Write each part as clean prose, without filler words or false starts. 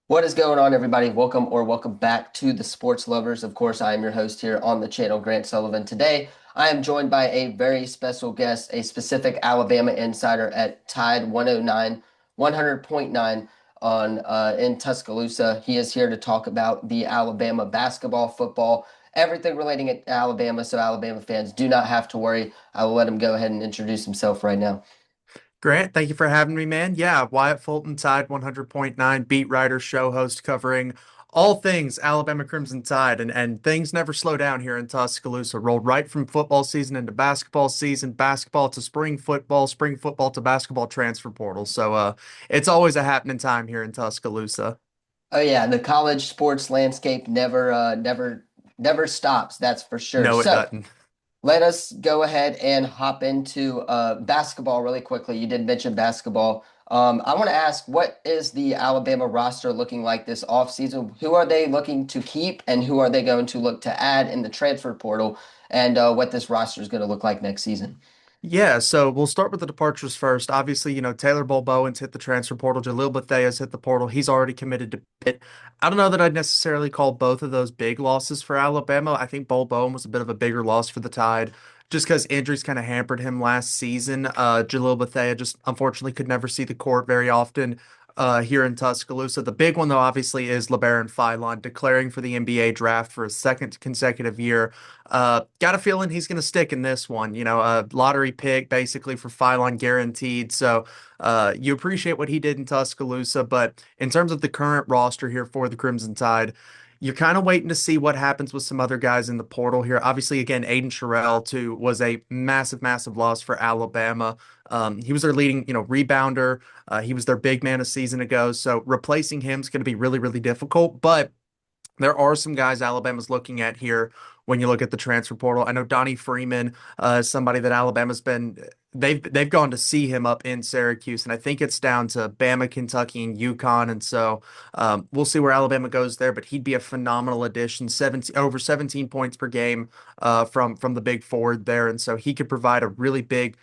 What is going on, everybody? Welcome back to the Sports Lovers. Of course, I am your host here on the channel, Grant Sullivan. Today, I am joined by a very special guest, a specific Alabama insider at Tide 109, 100.9 on in Tuscaloosa. He is here to talk about the Alabama basketball, football, everything relating to Alabama. So Alabama fans do not have to worry. I will let him go ahead and introduce himself right now. Grant, thank you for having me, man. Yeah, Wyatt Fulton, Tide 100.9, beat writer, show host covering all things Alabama Crimson Tide. And things never slow down here in Tuscaloosa. Rolled right from football season into basketball season, basketball to spring football to basketball transfer portal. So it's always a happening time here in Tuscaloosa. Oh yeah, the college sports landscape never stops, that's for sure. No, it So doesn't. let us go ahead and hop into basketball really quickly. You did mention basketball. I want to ask, what is the Alabama roster looking like this offseason? Who are they looking to keep, and who are they going to look to add in the transfer portal, and what this roster is going to look like next season? Yeah, so we'll start with the departures first. Obviously, Taylor Bowen's hit the transfer portal. Jalil Bethea's hit the portal. He's already committed to Pitt. I don't know that I'd necessarily call both of those big losses for Alabama. I think Bowen was a bit of a bigger loss for the Tide just because injuries kind of hampered him last season. Jalil Bethea just unfortunately could never see the court very often here in Tuscaloosa. The big one, though, obviously, is LeBaron Philon declaring for the NBA draft for a second consecutive year. Got a feeling he's going to stick in this one. A lottery pick basically for Philon guaranteed. So you appreciate what he did in Tuscaloosa. But in terms of the current roster here for the Crimson Tide, you're kind of waiting to see what happens with some other guys in the portal here. Obviously, again, Aiden Sherrill, too, was a massive, massive loss for Alabama. He was their leading, rebounder. He was their big man a season ago. So replacing him is going to be really, really difficult. But there are some guys Alabama's looking at here when you look at the transfer portal. I know Donnie Freeman is somebody that Alabama's been they've gone to see him up in Syracuse, and I think it's down to Bama, Kentucky, and UConn. And so we'll see where Alabama goes there. But he'd be a phenomenal addition, 17 over 17 points per game from the big forward there, and so he could provide a really big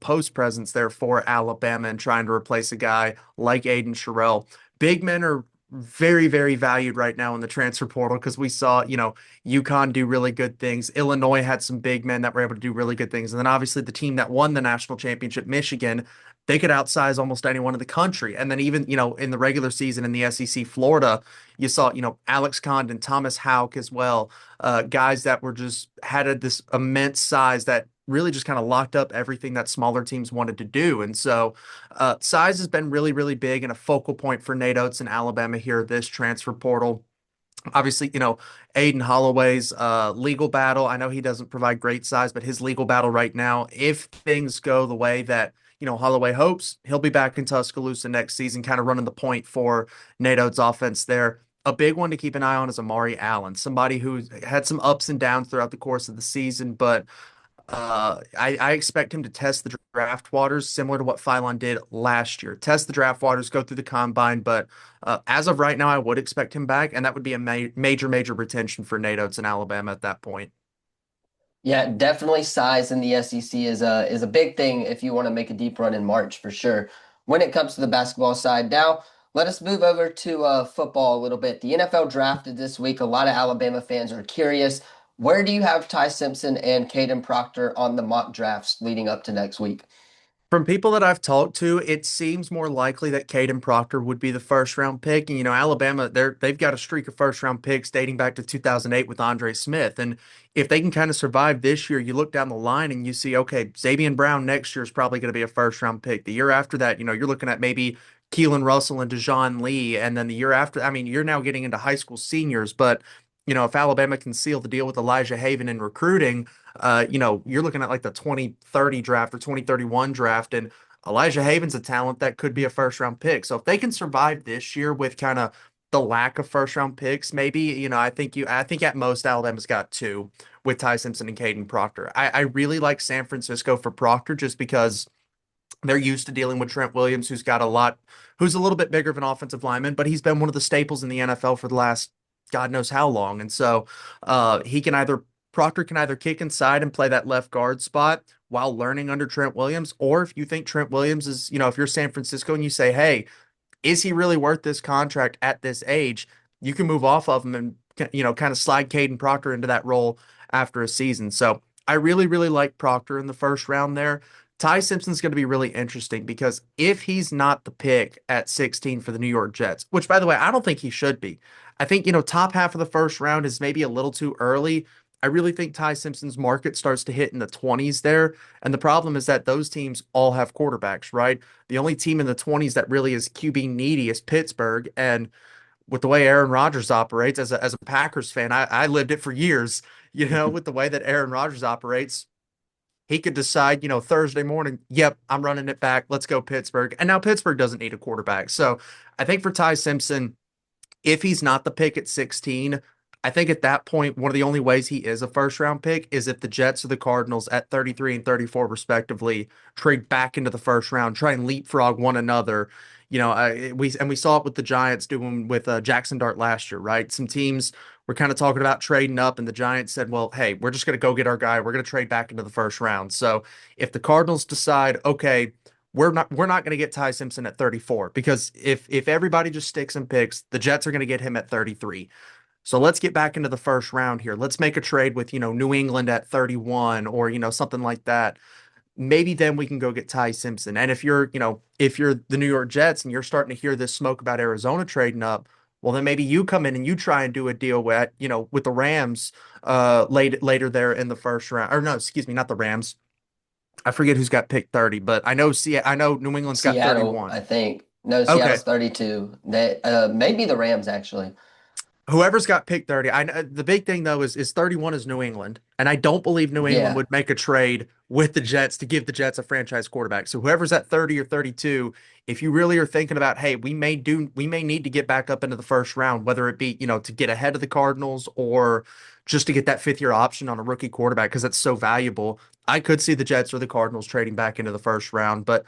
post presence there for Alabama and trying to replace a guy like Aiden Sherrill. Big men are very, very valued right now in the transfer portal because we saw, UConn do really good things. Illinois had some big men that were able to do really good things. And then obviously the team that won the national championship, Michigan, they could outsize almost anyone in the country. And then even, in the regular season in the SEC, Florida, you saw, Alex Condon, Thomas Houck as well, guys that were just had this immense size that really just kind of locked up everything that smaller teams wanted to do. And so size has been really, really big and a focal point for Nate Oates in Alabama here, this transfer portal. Obviously, Aiden Holloway's legal battle. I know he doesn't provide great size, but his legal battle right now, if things go the way that, Holloway hopes, he'll be back in Tuscaloosa next season, kind of running the point for Nate Oates' offense there. A big one to keep an eye on is Amari Allen, somebody who had some ups and downs throughout the course of the season, but I expect him to test the draft waters similar to what Philon did last year. Test the draft waters, go through the combine, but as of right now, I would expect him back, and that would be a major, major retention for Nate Oates in Alabama at that point. Yeah, definitely size in the SEC is a big thing if you want to make a deep run in March for sure. When it comes to the basketball side, now let us move over to football a little bit. The NFL drafted this week. A lot of Alabama fans are curious. Where do you have Ty Simpson and Caden Proctor on the mock drafts leading up to next week? From people that I've talked to, it seems more likely that Caden Proctor would be the first round pick. And Alabama, they've got a streak of first round picks dating back to 2008 with Andre Smith. And if they can kind of survive this year, you look down the line and you see, okay, Xavier Brown next year is probably going to be a first round pick. The year after that, you're looking at maybe Keelan Russell and Dejon Lee. And then the year after, I mean, you're now getting into high school seniors, but if Alabama can seal the deal with Elijah Haven in recruiting, you're looking at like the 2030 draft or 2031 draft, and Elijah Haven's a talent that could be a first round pick. So if they can survive this year with kind of the lack of first round picks, maybe, I think at most Alabama's got two with Ty Simpson and Caden Proctor. I really like San Francisco for Proctor just because they're used to dealing with Trent Williams, who's a little bit bigger of an offensive lineman, but he's been one of the staples in the NFL for the last God knows how long. And so he can either Proctor can either kick inside and play that left guard spot while learning under Trent Williams, or if you think Trent Williams is, if you're San Francisco and you say, hey, is he really worth this contract at this age? You can move off of him and kind of slide Caden Proctor into that role after a season. So I really, really like Proctor in the first round there. Ty Simpson's going to be really interesting because if he's not the pick at 16 for the New York Jets, which by the way, I don't think he should be. I think, top half of the first round is maybe a little too early. I really think Ty Simpson's market starts to hit in the 20s there. And the problem is that those teams all have quarterbacks, right? The only team in the 20s that really is QB needy is Pittsburgh. And with the way Aaron Rodgers operates, as a Packers fan, I lived it for years, with the way that Aaron Rodgers operates. He could decide, Thursday morning, yep, I'm running it back. Let's go Pittsburgh. And now Pittsburgh doesn't need a quarterback. So I think for Ty Simpson, if he's not the pick at 16, I think at that point, one of the only ways he is a first round pick is if the Jets or the Cardinals at 33 and 34, respectively, trade back into the first round, try and leapfrog one another. We saw it with the Giants doing with Jackson Dart last year, right? Some teams were kind of talking about trading up, and the Giants said, well, hey, we're just going to go get our guy. We're going to trade back into the first round. So if the Cardinals decide, okay, we're not going to get Ty Simpson at 34 because if everybody just sticks and picks, the Jets are going to get him at 33. So let's get back into the first round here. Let's make a trade with, New England at 31 or, something like that. Maybe then we can go get Ty Simpson. And if you're the New York Jets and you're starting to hear this smoke about Arizona trading up, well, then maybe you come in and you try and do a deal with the Rams later there in the first round. Or no, excuse me, not the Rams. I forget who's got picked 30, but I know New England's got Seattle, 31. I think. No, Okay. Seattle's 32. That maybe the Rams actually. Whoever's got pick 30, the big thing though is 31 is New England, and I don't believe New England Yeah. would make a trade with the Jets to give the Jets a franchise quarterback. So whoever's at 30 or 32, if you really are thinking about, hey, we may need to get back up into the first round, whether it be, to get ahead of the Cardinals or just to get that fifth year option on a rookie quarterback because that's so valuable. I could see the Jets or the Cardinals trading back into the first round, but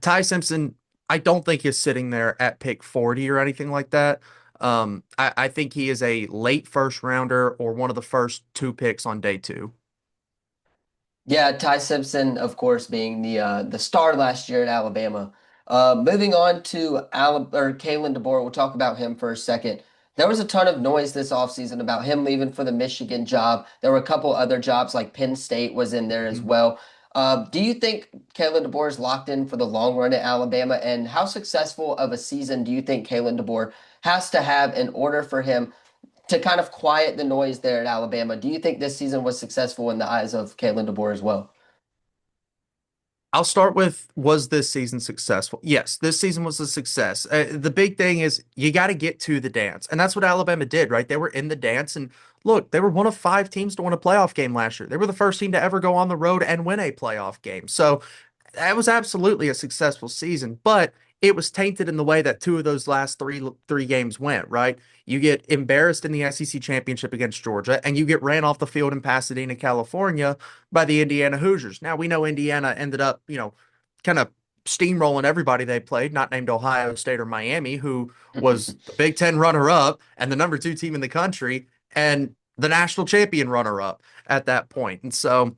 Ty Simpson, I don't think is sitting there at pick 40 or anything like that. I think he is a late first rounder or one of the first two picks on day two. Yeah, Ty Simpson, of course, being the star last year at Alabama. Moving on to Kalen DeBoer, we'll talk about him for a second. There was a ton of noise this offseason about him leaving for the Michigan job. There were a couple other jobs, like Penn State was in there as Mhm. well. Do you think Kalen DeBoer is locked in for the long run at Alabama? And how successful of a season do you think Kalen DeBoer has to have in order for him to kind of quiet the noise there at Alabama? Do you think this season was successful in the eyes of Kalen DeBoer as well? I'll start with, was this season successful? Yes, this season was a success. The big thing is you got to get to the dance. And that's what Alabama did, right? They were in the dance. And look, they were one of five teams to win a playoff game last year. They were the first team to ever go on the road and win a playoff game. So that was absolutely a successful season, but it was tainted in the way that two of those last three games went, right? You get embarrassed in the SEC championship against Georgia, and you get ran off the field in Pasadena, California by the Indiana Hoosiers. Now we know Indiana ended up, kind of steamrolling everybody they played, not named Ohio State or Miami, who was the Big Ten runner-up and the number two team in the country, and the national champion runner-up at that point. And so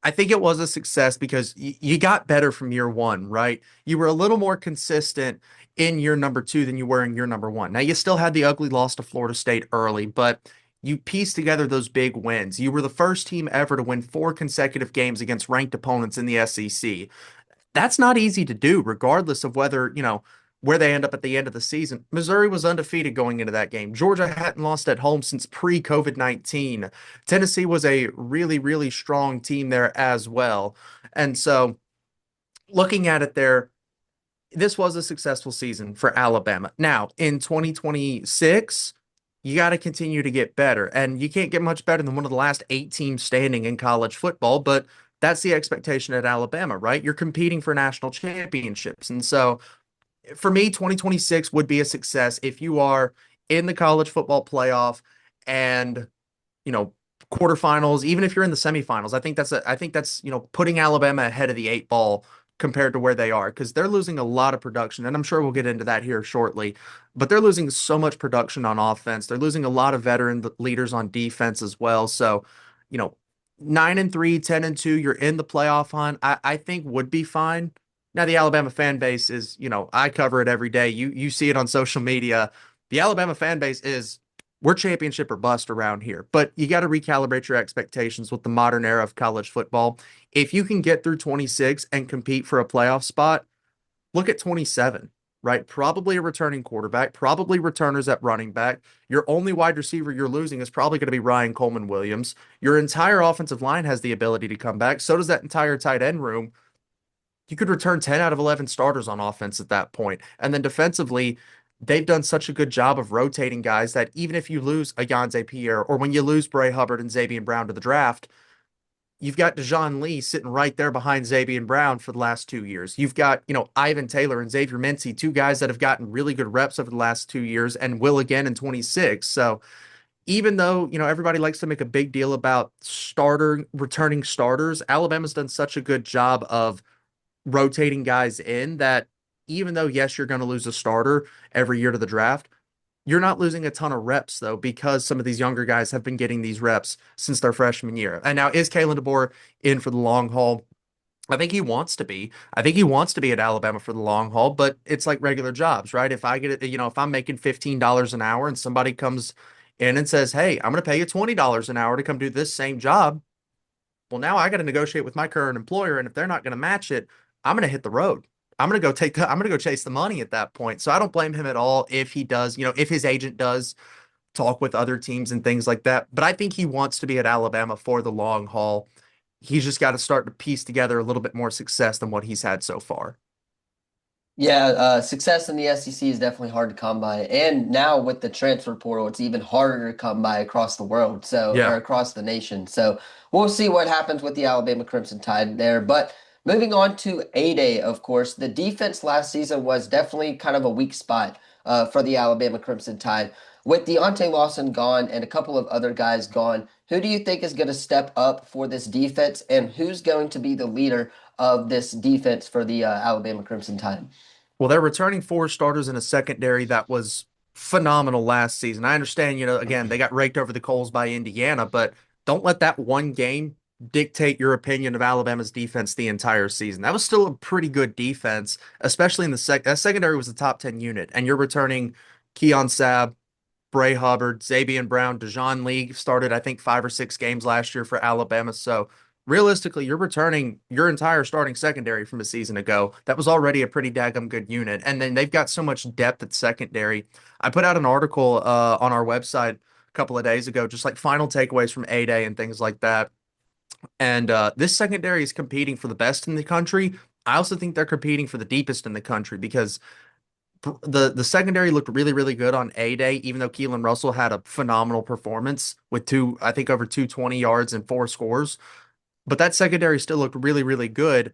I think it was a success because you got better from year one, right? You were a little more consistent in year number two than you were in year number one. Now, you still had the ugly loss to Florida State early, but you pieced together those big wins. You were the first team ever to win four consecutive games against ranked opponents in the SEC. That's not easy to do, regardless of whether, where they end up at the end of the season. Missouri was undefeated going into that game. Georgia hadn't lost at home since pre-COVID-19. Tennessee was a really, really strong team there as well. And so looking at it there, this was a successful season for Alabama. Now, in 2026, you got to continue to get better. And you can't get much better than one of the last eight teams standing in college football, but that's the expectation at Alabama, right? You're competing for national championships. And so for me, 2026 would be a success if you are in the college football playoff and, you know, quarterfinals, even if you're in the semifinals. I think that's putting Alabama ahead of the eight ball compared to where they are because they're losing a lot of production. And I'm sure we'll get into that here shortly, but they're losing so much production on offense. They're losing a lot of veteran leaders on defense as well. So, you know, 9-3, 10-2, you're in the playoff hunt, I think would be fine. Now, the Alabama fan base is, I cover it every day. You see it on social media. The Alabama fan base is we're championship or bust around here. But you got to recalibrate your expectations with the modern era of college football. If you can get through 26 and compete for a playoff spot, look at 27, right? Probably a returning quarterback, probably returners at running back. Your only wide receiver you're losing is probably going to be Ryan Coleman Williams. Your entire offensive line has the ability to come back. So does that entire tight end room. You could return 10 out of 11 starters on offense at that point. And then defensively, they've done such a good job of rotating guys that even if you lose a Yonze Pierre or when you lose Bray Hubbard and Xavier Brown to the draft, you've got Dejoun Lee sitting right there behind Xavier Brown for the last 2 years. You've got, Ivan Taylor and Xavier Mincy, two guys that have gotten really good reps over the last 2 years and will again in 26. So even though, everybody likes to make a big deal about returning starters, Alabama's done such a good job of rotating guys in that even though, yes, you're going to lose a starter every year to the draft, you're not losing a ton of reps though, because some of these younger guys have been getting these reps since their freshman year. And now is Kalen DeBoer in for the long haul? I think he wants to be. I think he wants to be at Alabama for the long haul, but it's like regular jobs, right? If I get it, if I'm making $15 an hour and somebody comes in and says, "Hey, I'm going to pay you $20 an hour to come do this same job," well, now I got to negotiate with my current employer, and if they're not going to match it, I'm going to hit the road. I'm going to go chase the money at that point. So I don't blame him at all if he does, if his agent does talk with other teams and things like that. But I think he wants to be at Alabama for the long haul. He's just got to start to piece together a little bit more success than what he's had so far. Yeah, success in the SEC is definitely hard to come by, and now with the transfer portal, it's even harder to come by across the world, or Yeah. across the nation. So we'll see what happens with the Alabama Crimson Tide there. But moving on to A-Day, of course, the defense last season was definitely kind of a weak spot for the Alabama Crimson Tide. With Deontay Lawson gone and a couple of other guys gone, who do you think is going to step up for this defense, and who's going to be the leader of this defense for the Alabama Crimson Tide? Well, they're returning four starters in a secondary that was phenomenal last season. I understand, again, they got raked over the coals by Indiana, but don't let that one game dictate your opinion of Alabama's defense the entire season. That was still a pretty good defense, especially in the that secondary was the top 10 unit, and you're returning Keon Sabb, Bray Hubbard, Xavier Brown, Dejoun Lee started, I think, 5 or 6 games last year for Alabama. So realistically, you're returning your entire starting secondary from a season ago. That was already a pretty daggum good unit. And then they've got so much depth at secondary. I put out an article on our website a couple of days ago, just like final takeaways from A-Day and things like that. And this secondary is competing for the best in the country. I also think they're competing for the deepest in the country because the secondary looked really, really good on A-Day, even though Keelan Russell had a phenomenal performance with I think over 220 yards and 4 scores. But that secondary still looked really, really good.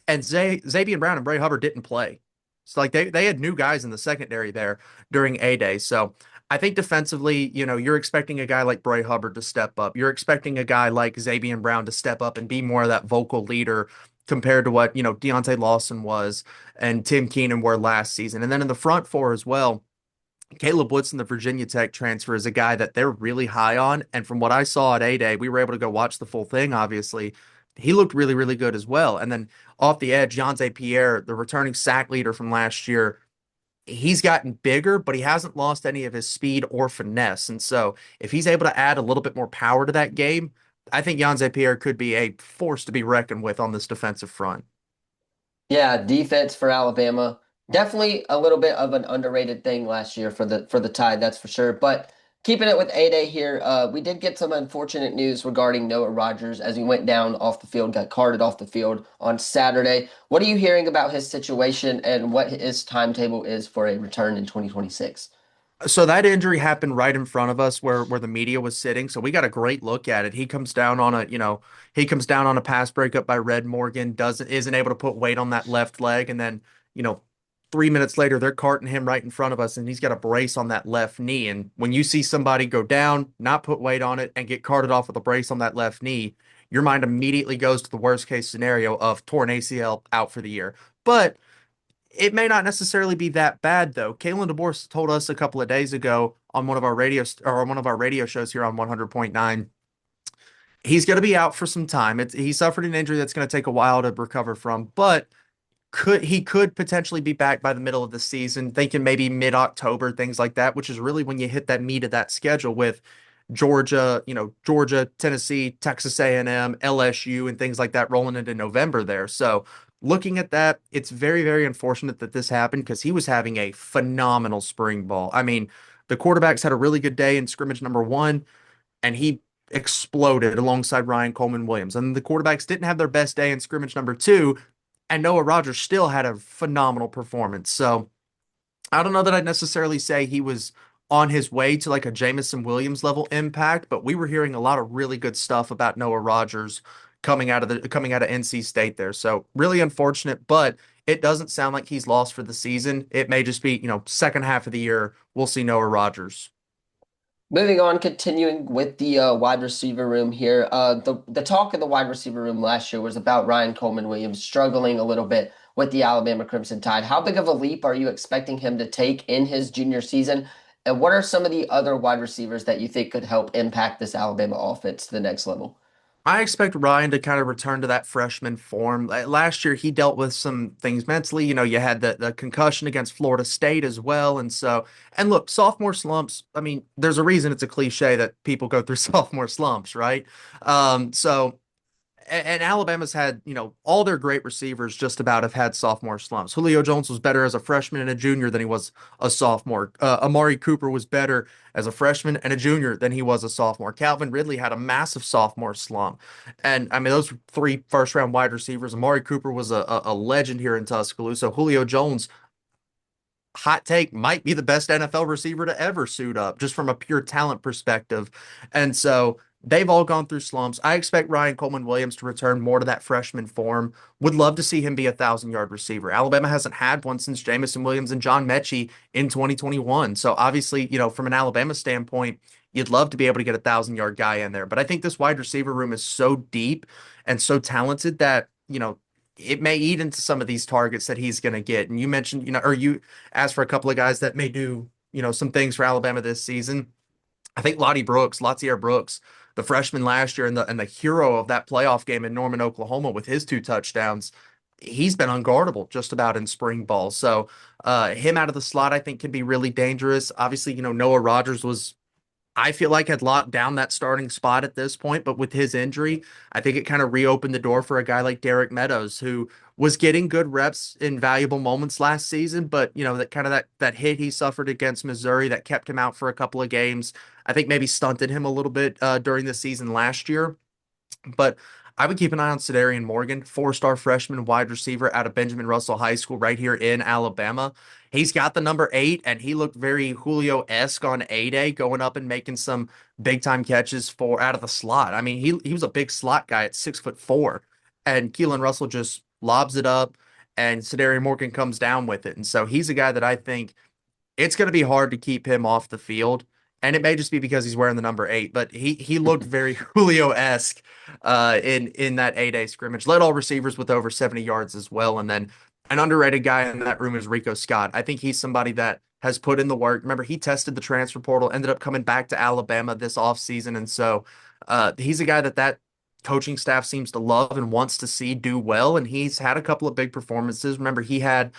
And Xavier Brown and Bray Hubbard didn't play. So like they had new guys in the secondary there during A-Day. So I think defensively, you're expecting a guy like Bray Hubbard to step up. You're expecting a guy like Xavier Brown to step up and be more of that vocal leader compared to what, Deontay Lawson was and Tim Keenan were last season. And then in the front four as well, Caleb Woodson, the Virginia Tech transfer, is a guy that they're really high on. And from what I saw at A-Day, we were able to go watch the full thing, obviously. He looked really, really good as well. And then off the edge, Yonze Pierre, the returning sack leader from last year, he's gotten bigger, but he hasn't lost any of his speed or finesse. And so if he's able to add a little bit more power to that game, I think Yonze Pierre could be a force to be reckoned with on this defensive front. Yeah, defense for Alabama. Definitely a little bit of an underrated thing last year for the Tide, that's for sure. But keeping it with A-Day here, we did get some unfortunate news regarding Noah Rogers as he went down off the field, got carted off the field on Saturday. What are you hearing about his situation and what his timetable is for a return in 2026? So that injury happened right in front of us where the media was sitting. So we got a great look at it. He comes down on a pass breakup by Red Morgan, isn't able to put weight on that left leg, and then, you know, 3 minutes later they're carting him right in front of us and he's got a brace on that left knee. And when you see somebody go down, not put weight on it, and get carted off with a brace on that left knee, your mind immediately goes to the worst case scenario of torn ACL out for the year. But it may not necessarily be that bad though. Kalen DeBoer told us a couple of days ago on one of our radio shows here on 100.9. He's going to be out for some time. He suffered an injury that's going to take a while to recover from, but Could potentially be back by the middle of the season, thinking maybe mid-October, things like that, which is really when you hit that meat of that schedule with Georgia, Georgia, Tennessee, Texas A&M, LSU, and things like that rolling into November there. So looking at that, it's very, very unfortunate that this happened because he was having a phenomenal spring ball. I mean, the quarterbacks had a really good day in scrimmage number one, and he exploded alongside Ryan Coleman Williams. And the quarterbacks didn't have their best day in scrimmage number two, and Noah Rogers still had a phenomenal performance. So I don't know that I'd necessarily say he was on his way to like a Jamison Williams level impact, but we were hearing a lot of really good stuff about Noah Rogers coming out of NC State there. So really unfortunate, but it doesn't sound like he's lost for the season. It may just be, second half of the year, we'll see Noah Rogers. Moving on, continuing with the wide receiver room here. The talk in the wide receiver room last year was about Ryan Coleman Williams struggling a little bit with the Alabama Crimson Tide. How big of a leap are you expecting him to take in his junior season? And what are some of the other wide receivers that you think could help impact this Alabama offense to the next level? I expect Ryan to kind of return to that freshman form. Last year, he dealt with some things mentally. You had the concussion against Florida State as well. And look, sophomore slumps, I mean, there's a reason it's a cliche that people go through sophomore slumps, right? So and Alabama's had, all their great receivers just about have had sophomore slumps. Julio Jones was better as a freshman and a junior than he was a sophomore. Amari Cooper was better as a freshman and a junior than he was a sophomore. Calvin Ridley had a massive sophomore slump. And I mean, those three first round wide receivers. Amari Cooper was a legend here in Tuscaloosa. Julio Jones, hot take, might be the best NFL receiver to ever suit up, just from a pure talent perspective. And so they've all gone through slumps. I expect Ryan Coleman Williams to return more to that freshman form. Would love to see him be a 1,000-yard receiver. Alabama hasn't had one since Jamison Williams and John Mechie in 2021. So obviously, from an Alabama standpoint, you'd love to be able to get a 1,000-yard guy in there. But I think this wide receiver room is so deep and so talented that, it may eat into some of these targets that he's going to get. And you mentioned, or you asked for a couple of guys that may do, some things for Alabama this season. I think Latier Brooks, the freshman last year and the hero of that playoff game in Norman, Oklahoma with his two touchdowns, he's been unguardable just about in spring ball. So him out of the slot, I think, can be really dangerous. Obviously, Noah Rogers was I feel like had locked down that starting spot at this point, but with his injury, I think it kind of reopened the door for a guy like Derek Meadows, who was getting good reps in valuable moments last season, but that kind of that hit he suffered against Missouri that kept him out for a couple of games, I think maybe stunted him a little bit during the season last year. But I would keep an eye on Cedarian Morgan, four-star freshman wide receiver out of Benjamin Russell High School right here in Alabama. He's got the number 8, and he looked very Julio-esque on A-Day, going up and making some big-time catches for out of the slot. I mean, he was a big slot guy at 6'4", and Keelan Russell just lobs it up, and Cedarian Morgan comes down with it. And so he's a guy that I think it's going to be hard to keep him off the field. And it may just be because he's wearing the number 8, but he looked very Julio-esque in that A-Day scrimmage. Led all receivers with over 70 yards as well. And then an underrated guy in that room is Rico Scott. I think he's somebody that has put in the work. Remember, he tested the transfer portal, ended up coming back to Alabama this offseason. And so he's a guy that coaching staff seems to love and wants to see do well. And he's had a couple of big performances. Remember, he had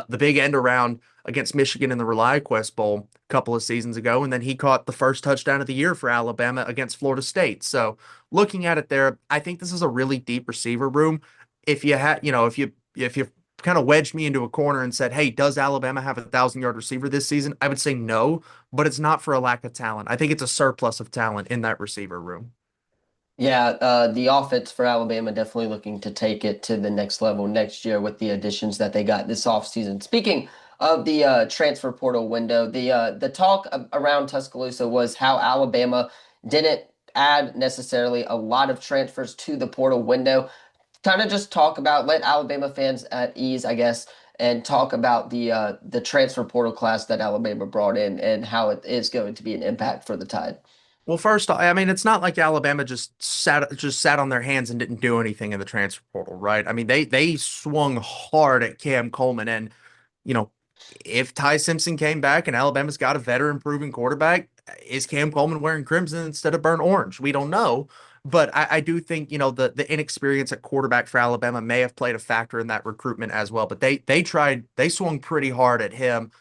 the big end around against Michigan in the ReliaQuest Bowl a couple of seasons ago, and then he caught the first touchdown of the year for Alabama against Florida State. So looking at it there, I think this is a really deep receiver room. If you had, if you kind of wedged me into a corner and said, "Hey, does Alabama have a 1,000-yard receiver this season?" I would say no, but it's not for a lack of talent. I think it's a surplus of talent in that receiver room. Yeah, the offense for Alabama definitely looking to take it to the next level next year with the additions that they got this offseason. Speaking of the transfer portal window, the talk around Tuscaloosa was how Alabama didn't add necessarily a lot of transfers to the portal window. Kind of just talk about let Alabama fans at ease, I guess, and talk about the transfer portal class that Alabama brought in and how it is going to be an impact for the Tide. Well, first, I mean, it's not like Alabama just sat on their hands and didn't do anything in the transfer portal, right? I mean, they swung hard at Cam Coleman, and you know, if Ty Simpson came back and Alabama's got a veteran proven quarterback, is Cam Coleman wearing crimson instead of burnt orange? We don't know. But I do think, the inexperience at quarterback for Alabama may have played a factor in that recruitment as well. But they swung pretty hard at him.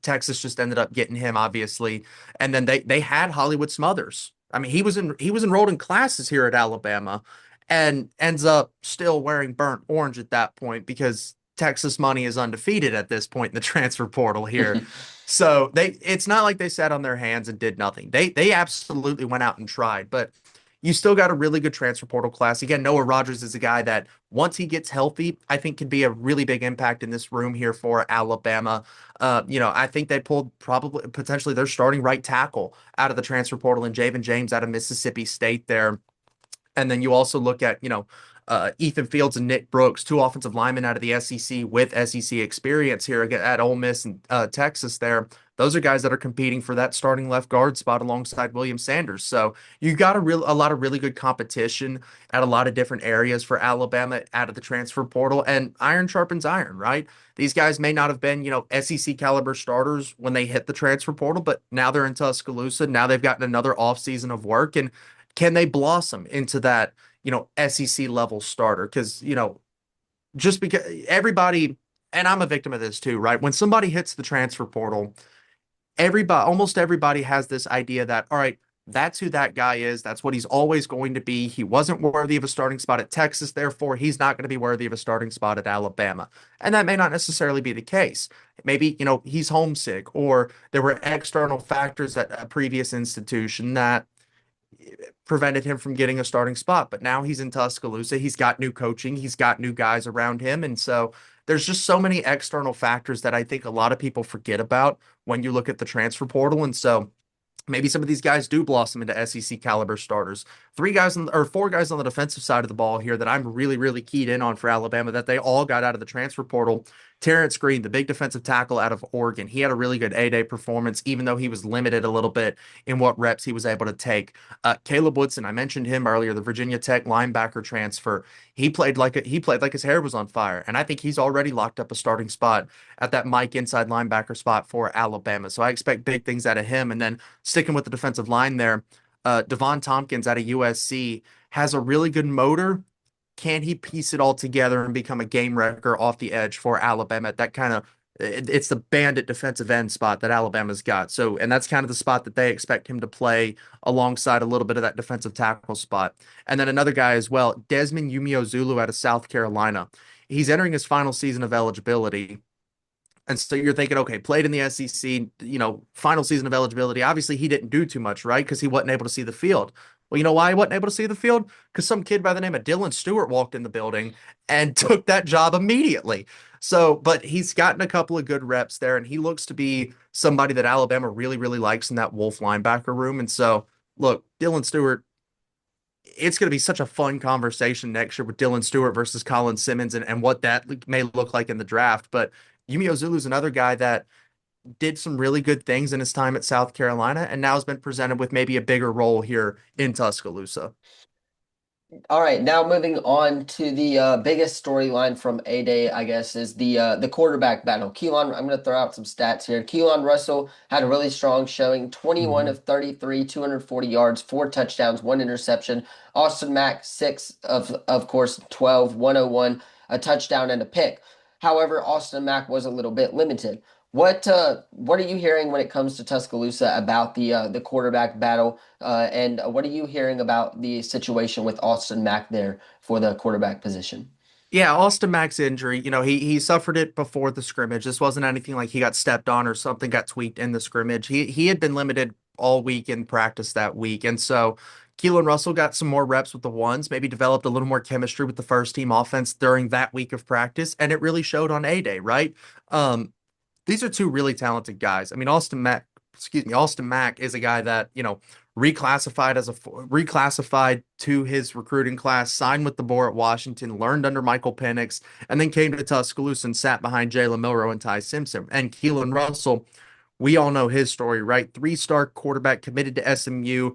Texas just ended up getting him, obviously. And then they had Hollywood Smothers. I mean, he was enrolled in classes here at Alabama and ends up still wearing burnt orange at that point because Texas money is undefeated at this point in the transfer portal here. So it's not like they sat on their hands and did nothing. They absolutely went out and tried, but you still got a really good transfer portal class. Again, Noah Rogers is a guy that once he gets healthy, I think can be a really big impact in this room here for Alabama. I think they pulled probably potentially their starting right tackle out of the transfer portal and Javen James out of Mississippi State there. And then you also look at, Ethan Fields and Nick Brooks, two offensive linemen out of the SEC with SEC experience here at Ole Miss and Texas there. Those are guys that are competing for that starting left guard spot alongside William Sanders. So you got a lot of really good competition at a lot of different areas for Alabama out of the transfer portal, and iron sharpens iron, right? These guys may not have been, SEC caliber starters when they hit the transfer portal, but now they're in Tuscaloosa. Now they've gotten another offseason of work, and can they blossom into that, SEC level starter? Because, just because everybody, and I'm a victim of this too, right? When somebody hits the transfer portal, almost everybody has this idea that, all right, that's who that guy is. That's what he's always going to be. He wasn't worthy of a starting spot at Texas, therefore, he's not going to be worthy of a starting spot at Alabama. And that may not necessarily be the case. Maybe, he's homesick, or there were external factors at a previous institution that prevented him from getting a starting spot. But now he's in Tuscaloosa. He's got new coaching. He's got new guys around him. And so there's just so many external factors that I think a lot of people forget about when you look at the transfer portal. And so maybe some of these guys do blossom into SEC caliber starters. Four guys on the defensive side of the ball here that I'm really, really keyed in on for Alabama that they all got out of the transfer portal. Terrence Green, the big defensive tackle out of Oregon, he had a really good A-Day performance, even though he was limited a little bit in what reps he was able to take. Caleb Woodson, I mentioned him earlier, the Virginia Tech linebacker transfer. He played like his hair was on fire, and I think he's already locked up a starting spot at that Mike inside linebacker spot for Alabama. So I expect big things out of him. And then sticking with the defensive line there, Devon Tompkins out of USC has a really good motor. Can he piece it all together and become a game wrecker off the edge for Alabama? That kind of it's the bandit defensive end spot that Alabama's got. So, and that's kind of the spot that they expect him to play alongside a little bit of that defensive tackle spot. And then another guy as well, Desmond Umeozulu out of South Carolina. He's entering his final season of eligibility. And so you're thinking, okay, played in the SEC, final season of eligibility. Obviously, he didn't do too much, right? Because he wasn't able to see the field. Well, you know why he wasn't able to see the field? Because some kid by the name of Dylan Stewart walked in the building and took that job immediately. So, but he's gotten a couple of good reps there, and he looks to be somebody that Alabama really, really likes in that Wolf linebacker room. And so, look, Dylan Stewart, it's going to be such a fun conversation next year with Dylan Stewart versus Colin Simmons and what that may look like in the draft. But Yumi Ozulu is another guy that did some really good things in his time at South Carolina and now has been presented with maybe a bigger role here in Tuscaloosa. All right, now moving on to the biggest storyline from A-Day, I guess, is the quarterback battle. Keelan, I'm going to throw out some stats here. Keelan Russell had a really strong showing, 21 Mhm. of 33, 240 yards, four touchdowns, one interception. Austin Mack, six of course, 12, 101, a touchdown and a pick. However, Austin Mack was a little bit limited. What are you hearing when it comes to Tuscaloosa about the quarterback battle? And what are you hearing about the situation with Austin Mack there for the quarterback position? Yeah, Austin Mack's injury, he suffered it before the scrimmage. This wasn't anything like he got stepped on or something got tweaked in the scrimmage. He had been limited all week in practice that week. And so Keelan Russell got some more reps with the ones, maybe developed a little more chemistry with the first team offense during that week of practice, and it really showed on A-Day, right? Um, these are two really talented guys. I mean, Austin Mack is a guy that, reclassified to his recruiting class, signed with the Boar at Washington, learned under Michael Penix, and then came to Tuscaloosa and sat behind Jalen Milroe and Ty Simpson. And Keelan Russell, we all know his story, right? Three-star quarterback committed to SMU,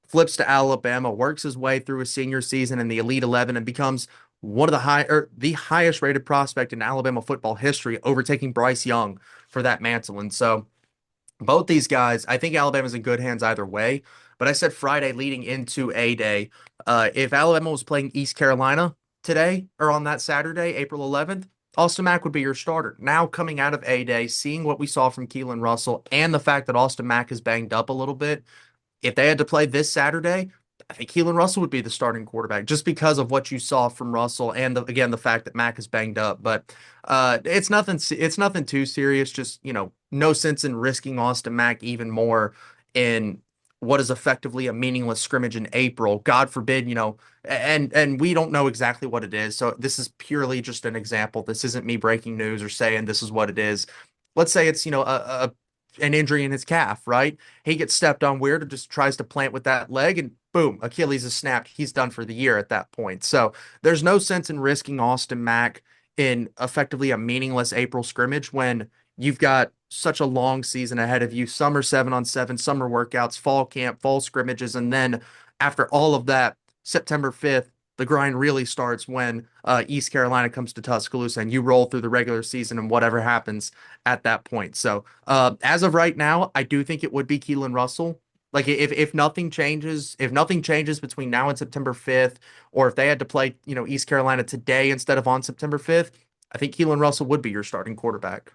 flips to Alabama, works his way through his senior season in the Elite 11 and becomes one of the highest rated prospect in Alabama football history, overtaking Bryce Young for that mantle. And so both these guys, I think Alabama's in good hands either way. but I said Friday leading into A Day. If Alabama was playing East Carolina today or on that Saturday, April 11th, Austin Mack would be your starter. Now coming out of A Day, seeing what we saw from Keelan Russell and the fact that Austin Mack is banged up a little bit, if they had to play this Saturday, I think Keelan Russell would be the starting quarterback just because of what you saw from Russell and again the fact that Mack is banged up. But it's nothing too serious. Just no sense in risking Austin Mack even more in what is effectively a meaningless scrimmage in April. God forbid, and we don't know exactly what it is. So this is purely just an example. This isn't me breaking news or saying this is what it is. Let's say it's an injury in his calf, right? He gets stepped on weird or just tries to plant with that leg, and boom, Achilles is snapped. He's done for the year at that point. So there's no sense in risking Austin Mack in effectively a meaningless April scrimmage when you've got such a long season ahead of you. Summer 7-on-7, summer workouts, fall camp, fall scrimmages, and then after all of that, September 5th, the grind really starts when East Carolina comes to Tuscaloosa and you roll through the regular season and whatever happens at that point. So as of right now, I do think it would be Keelan Russell. Like if nothing changes between now and September 5th, or if they had to play, East Carolina today instead of on September 5th, I think Keelan Russell would be your starting quarterback.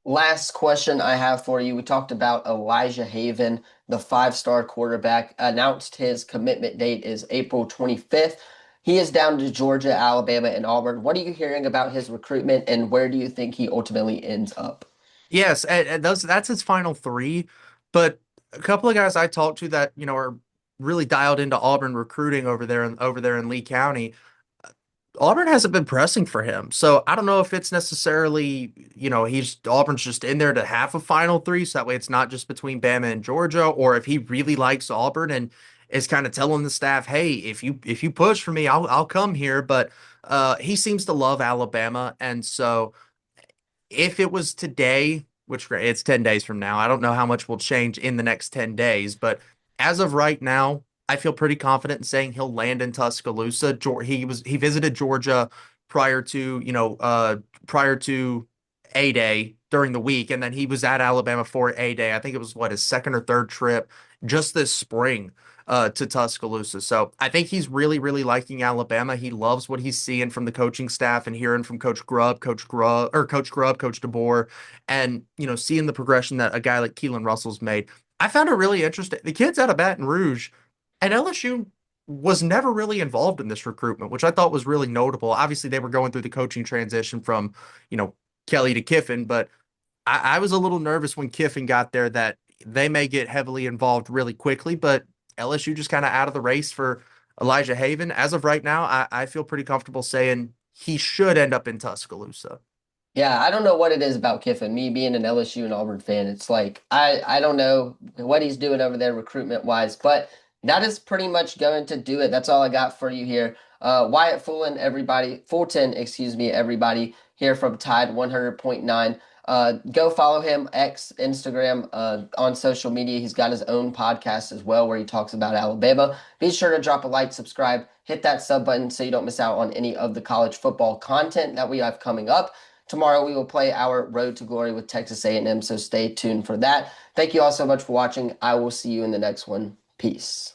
Last question I have for you. We talked about Elijah Haven, the five-star quarterback, announced his commitment date is April 25th. He is down to Georgia, Alabama, and Auburn. What are you hearing about his recruitment, and where do you think he ultimately ends up? Yes, and that's his final three. But a couple of guys I talked to that, are really dialed into Auburn recruiting over there in Lee County. Auburn hasn't been pressing for him. So I don't know if it's necessarily, he's Auburn's just in there to have a final three. So that way it's not just between Bama and Georgia, or if he really likes Auburn and is kind of telling the staff, hey, if you push for me, I'll come here. But he seems to love Alabama. And so if it was today, which great, it's 10 days from now, I don't know how much will change in the next 10 days, but as of right now, I feel pretty confident in saying he'll land in Tuscaloosa. He visited Georgia prior to, prior to A Day during the week, and then he was at Alabama for A Day. I think it was his second or third trip just this spring to Tuscaloosa. So I think he's really, really liking Alabama. He loves what he's seeing from the coaching staff and hearing from Coach Grubb, Coach DeBoer, and seeing the progression that a guy like Keelan Russell's made. I found it really interesting. The kid's out of Baton Rouge, and LSU was never really involved in this recruitment, which I thought was really notable. Obviously, they were going through the coaching transition from, Kelly to Kiffin, but I was a little nervous when Kiffin got there that they may get heavily involved really quickly, but LSU just kind of out of the race for Elijah Haven. As of right now, I feel pretty comfortable saying he should end up in Tuscaloosa. Yeah, I don't know what it is about Kiffin. Me being an LSU and Auburn fan, it's like I don't know what he's doing over there recruitment wise, but that is pretty much going to do it. That's all I got for you here. Wyatt Fulton, excuse me, everybody here from Tide 100.9. Go follow him, X, Instagram, on social media. He's got his own podcast as well where he talks about Alabama. Be sure to drop a like, subscribe, hit that sub button so you don't miss out on any of the college football content that we have coming up. Tomorrow we will play our Road to Glory with Texas A&M, so stay tuned for that. Thank you all so much for watching. I will see you in the next one. Peace.